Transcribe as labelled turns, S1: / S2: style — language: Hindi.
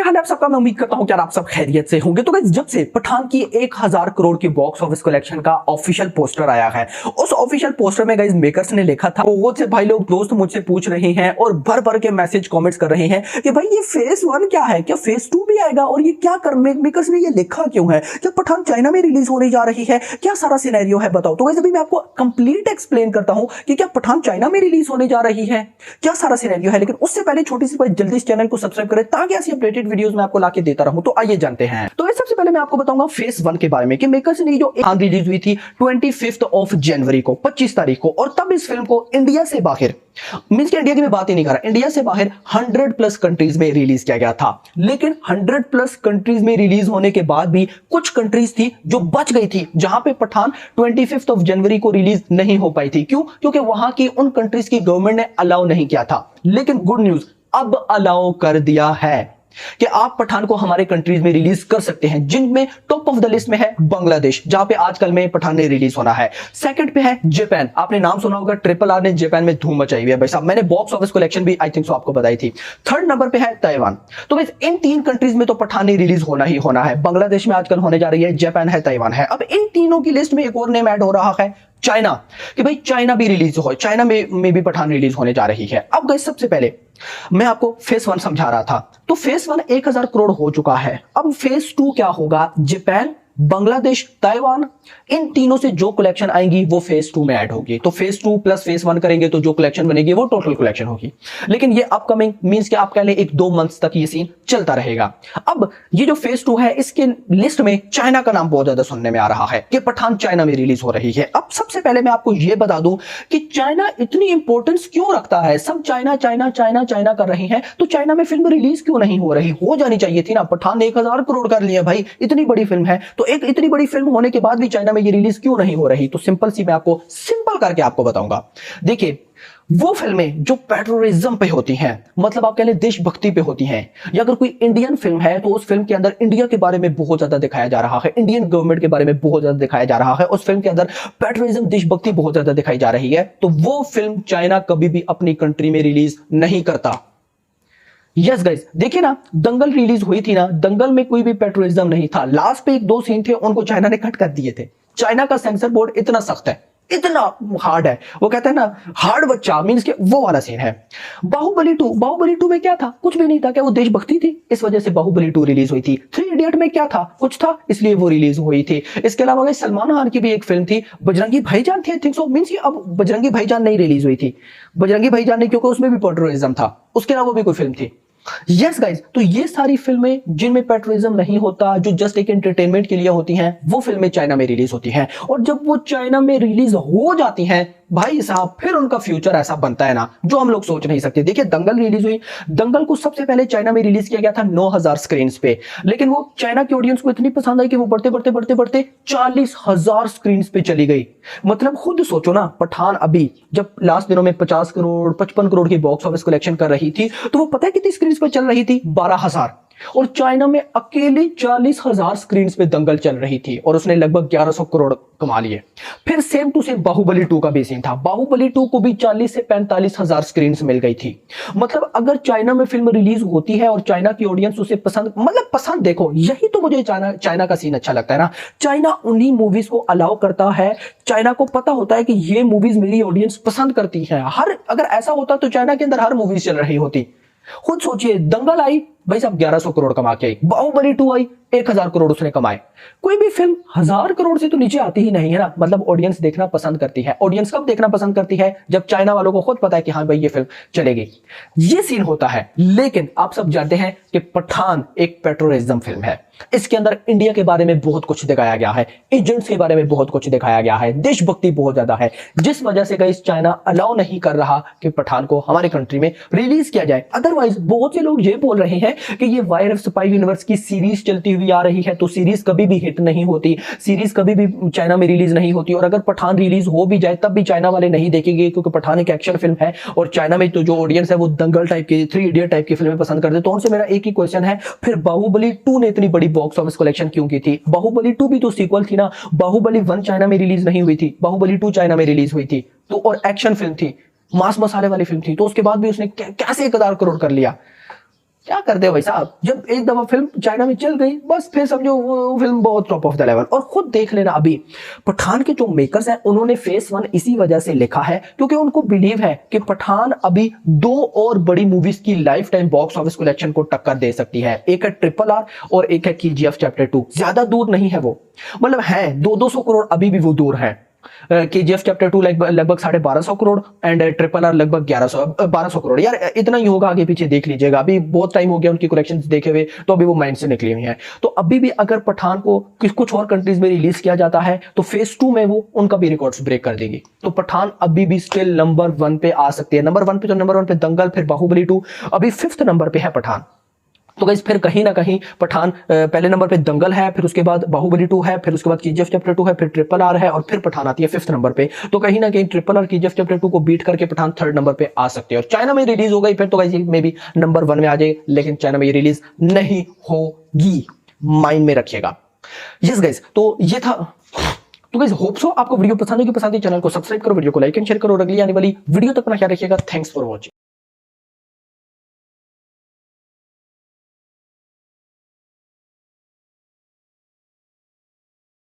S1: हाल है आप सबका। मैं उम्मीद करता हूं कि आप सब खैरियत से होंगे। तो गाइस, जब से पठान की 1000 करोड़ की बॉक्स ऑफिस कलेक्शन का ऑफिशियल पोस्टर आया है, उस ऑफिशियल पोस्टर में गाइस मेकर्स ने लिखा था, बहुत से भाई लोग दोस्त मुझसे पूछ रहे हैं और भर भर के मैसेज कमेंट्स कर रहे हैं कि भाई ये फेज 1 क्या है, क्या फेज 2 भी आएगा और ये क्या कर मेकर्स ने ये लिखा क्यों है, जब पठान चाइना में रिलीज होने जा रही है, क्या सारा सिनेरियो है बताओ। तो गाइस अभी मैं आपको कंप्लीट एक्सप्लेन करता हूं कि क्या पठान चाइना में रिलीज होने जा रही है, क्या सारा सिनेरियो है। लेकिन उससे पहले छोटी सी बात, जल्दी इस चैनल को सब्सक्राइब करें ताकि ऐसी अपडेटेड वीडियोस मैं आपको लाके देता रहूं। तो आइए जानते हैं। तो सबसे पहले मैं आपको बताऊंगा फेज 1 के बारे में कि मेकर्स ने जो रिलीज हुई थी 25 ऑफ जनवरी को, 25 तारीख को, और तब इस फिल्म को इंडिया से बाहर, मींस कि इंडिया की मैं बात ही नहीं कर रहा, इंडिया से बाहर 100+ कंट्रीज में रिलीज किया गया था। लेकिन 100+ कंट्रीज में रिलीज होने के बाद भी कुछ कंट्रीज थी जो बच गई थी, जहां पे पठान 25 ऑफ जनवरी को रिलीज नहीं हो पाई थी। क्यों? क्योंकि वहां की उन कंट्रीज की गवर्नमेंट ने अलाउ नहीं किया था। लेकिन गुड न्यूज, अब अलाउ कर दिया है कि आप पठान को हमारे कंट्रीज में रिलीज कर सकते हैं, जिनमें टॉप ऑफ द लिस्ट में है बांग्लादेश, जहां पे आजकल में पठान ने रिलीज होना है। सेकंड पे है जापान, आपने नाम सुना होगा, RRR ने जापान में धूम मचाई हुई है भाई साहब, मैंने बॉक्स ऑफिस कलेक्शन भी आई थिंक सो आपको बताई थी। थर्ड नंबर पे है ताइवान। तो बस इन 3 कंट्रीज में तो पठान ने रिलीज होना ही होना है। बांग्लादेश में आजकल होने जा रही है, जापान है, ताइवान है। अब इन तीनों की लिस्ट में एक और नेम ऐड हो रहा है, चाइना, कि भाई चाइना भी रिलीज हो, चाइना में भी पठान रिलीज होने जा रही है। अब गाइस सबसे पहले मैं आपको फेज 1 समझा रहा था, तो फेज 1 1000 करोड़ हो चुका है। अब फेज 2 क्या होगा? जापान, बांग्लादेश, ताइवान, इन तीनों से जो कलेक्शन आएंगी वो फेज 2 में ऐड होगी। तो फेज 2 प्लस फेज 1 करेंगे तो जो कलेक्शन बनेगी वो टोटल कलेक्शन होगी। लेकिन ये अपकमिंग मींस कि आप कह लें 1-2 मंथ्स तक ये सीन चलता रहेगा। अब ये जो फेज 2 है, इसके लिस्ट में चाइना का नाम बहुत ज्यादा सुनने में आ रहा है कि पठान चाइना में रिलीज हो रही है। अब सबसे पहले मैं आपको यह बता दूं कि चाइना इतनी इंपॉर्टेंस क्यों रखता है। सब चाइना चाइना चाइना चाइना कर रहे हैं, तो चाइना में फिल्म रिलीज क्यों नहीं हो रही? हो जानी चाहिए थी ना। पठान ने 1000 करोड़ कर लिया भाई, इतनी बड़ी फिल्म है, तो एक इतनी बड़ी फिल्म होने के बाद भी चाइना में ये रिलीज क्यों नहीं हो रही? तो सिंपल सी मैं आपको सिंपल करके आपको बताऊंगा। देखिए, वो फिल्में जो पेट्रोलिज्म पे होती हैं, मतलब आप कह लें देशभक्ति पे होती हैं, या अगर कोई इंडियन फिल्म है तो उस फिल्म के अंदर इंडिया के बारे में बहुत ज्यादा दिखाया जा रहा है, इंडियन गवर्नमेंट के बारे में बहुत ज्यादा दिखाया जा रहा है, उस फिल्म के अंदर पेट्रोलिज्म, देशभक्ति बहुत ज्यादा दिखाई जा रही है, तो वो फिल्म चाइना कभी भी अपनी कंट्री में रिलीज नहीं करता। यस गाइस, देखिए ना, दंगल रिलीज हुई थी ना, दंगल में कोई भी पेट्रोलिज्म नहीं था। लास्ट पे 1-2 सीन थे, उनको चाइना ने कट कर दिए थे। चाइना का सेंसर बोर्ड इतना सख्त है, इतना हार्ड है, वो कहते हैं ना हार्ड बच्चा, मींस के वो वाला सीन है। बाहुबली 2 में क्या था? कुछ भी नहीं था। क्या वो देशभक्ति थी? इस वजह से बाहुबली 2 रिलीज हुई थी। 3 इडियट में क्या था? कुछ था, इसलिए वो रिलीज हुई थी। इसके अलावा सलमान खान की भी एक फिल्म थी, बजरंगी भाईजान थी, आई थिंक सो, मींस अब बजरंगी भाईजान नहीं रिलीज हुई थी, बजरंगी भाईजान नहीं, क्योंकि उसमें भी पेट्रोलिज्म था। उसके अलावा भी कोई फिल्म थी। यस गाइस, तो ये सारी फिल्में जिनमें पेट्रोलिज्म नहीं होता, जो जस्ट एक एंटरटेनमेंट के लिए होती हैं, वो फिल्में चाइना में रिलीज होती हैं। और जब वो चाइना में रिलीज हो जाती हैं भाई साहब, फिर उनका फ्यूचर ऐसा बनता है ना जो हम लोग सोच नहीं सकते। देखिए, दंगल रिलीज हुई, दंगल को सबसे पहले चाइना में रिलीज किया गया था 9000 स्क्रीन पे, लेकिन वो चाइना की ऑडियंस को इतनी पसंद आई कि वो बढ़ते बढ़ते बढ़ते बढ़ते 40000 स्क्रीन पे चली गई। मतलब खुद सोचो ना, पठान अभी जब लास्ट दिनों में 50 करोड़ 55 करोड़ की बॉक्स ऑफिस कलेक्शन कर रही थी, तो वो पता है कितनी स्क्रीन पे चल रही थी? 12000। और चाइना में अकेली 40000 स्क्रीन पे दंगल चल रही थी और उसने लगभग 1100 करोड़ कमा लिए। फिर सेम टू सेम बाहुबली 2 का भी सीन था। बाहुबली 2 को भी 40 से 45,000 स्क्रीन मिल गई थी। मतलब अगर चाइना में फिल्म रिलीज होती है और चाइना की ऑडियंस उसे पसंद, मतलब पसंद, देखो यही तो मुझे चाइना का सीन अच्छा लगता है ना। चाइना उन्हीं मूवीज को अलाउ करता है, चाइना को पता होता है कि ये मूवीज मेरी ऑडियंस पसंद करती है। अगर ऐसा होता तो चाइना के अंदर हर मूवीज चल रही होती। खुद सोचिए, दंगल आई भाई साहब 1100 करोड़ कमा के आई, बाहुबली 2 आई 1000 करोड़ उसने कमाए। कोई भी फिल्म 1000 करोड़ से तो नीचे आती ही नहीं है ना। मतलब ऑडियंस देखना पसंद करती है। ऑडियंस कब देखना पसंद करती है? जब चाइना वालों को खुद पता है कि हाँ भाई ये फिल्म चलेगी। ये सीन होता है। लेकिन आप सब जानते हैं कि पठान एक पेट्रोलिज्म फिल्म है। इसके अंदर इंडिया के बारे में बहुत कुछ दिखाया गया है, एजेंट्स के बारे में बहुत कुछ दिखाया गया है, देशभक्ति बहुत ज्यादा है, जिस वजह से गाइस चाइना अलाउ नहीं कर रहा कि पठान को हमारे कंट्री में रिलीज किया जाए। अदरवाइज बहुत से लोग ये बोल रहे हैं कि ये वायरस स्पाई यूनिवर्स की सीरीज चलती हुई आ रही है, तो सीरीज कभी भी हिट नहीं होती, सीरीज कभी भी चाइना में रिलीज नहीं होती, और अगर पठान रिलीज हो भी जाए तब भी चाइना वाले नहीं देखेंगे, क्योंकि पठान एक एक्शन फिल्म है और चाइना में तो जो ऑडियंस है वो दंगल टाइप की, 3 इडियट टाइप की फिल्में पसंद करते हैं। तो उनसे मेरा एक ही क्वेश्चन है, फिर बाहुबली 2 ने इतनी बड़ी बॉक्स ऑफिस कलेक्शन क्यों की थी? बाहुबली 2 भी तो सीक्वल थी ना। बाहुबली 1 चाइना में रिलीज नहीं हुई थी, बाहुबली 2 चाइना में रिलीज हुई थी, तो और एक्शन फिल्म थी, मास मसाले वाली फिल्म थी, तो उसके बाद भी उसने कैसे 1000 करोड़ कर लिया? क्या करते हो भाई साहब, जब एक दफा फिल्म चाइना में चल गई बस फिर समझो वो फिल्म बहुत टॉप ऑफ द लेवल। और खुद देख लेना, अभी पठान के जो मेकर्स हैं उन्होंने फेस 1 इसी वजह से लिखा है क्योंकि उनको बिलीव है कि पठान अभी 2 और बड़ी मूवीज की life time box office collection को टक्कर दे सकती है। एक है RRR और एक है KGF चैप्टर 2। ज्यादा दूर नहीं है वो, मतलब है 200 करोड़ अभी भी वो दूर है। KGF चैप्टर 2 लगभग 1250 करोड़ एंड RRR लगभग 1200 करोड़। यार इतना ही होगा, आगे पीछे देख लीजिएगा, अभी बहुत टाइम हो गया उनकी कलेक्शंस देखे हुए, तो अभी वो माइंड से निकली हुई है। तो अभी भी अगर पठान को कुछ और कंट्रीज में रिलीज किया जाता है तो फेज 2 में वो उनका भी रिकॉर्ड्स ब्रेक कर देगी। तो पठान अभी भी स्टिल नंबर 1 पे आ सकती है। नंबर 1 पे तो नंबर 1 पे दंगल, फिर बाहुबली 2, अभी 5th नंबर पे है पठान। तो गाइस फिर कहीं ना कहीं पठान पहले नंबर पे दंगल है, फिर उसके बाद बाहुबली 2 है, फिर उसके बाद KGF चैप्टर 2 है, फिर RRR है और फिर पठान आती है 5th नंबर पे। तो कहीं ना कहीं RRR KGF चैप्टर 2 को बीट करके पठान 3rd नंबर पे आ सकती है। और चाइना में रिलीज हो गई फिर तो गाइस मे बी नंबर 1 में आ जाए, लेकिन चाइना में ये रिलीज नहीं होगी, माइंड में रखिएगा। यस गाइस, तो ये था। तो गाइस होप सो आपको वीडियो पसंद होगी। पसंद है चैनल को सब्सक्राइब करो, वीडियो को लाइक एंड शेयर करो और अगली आने वाली वीडियो तक अपना ख्याल रखिएगा। Thanks for watching.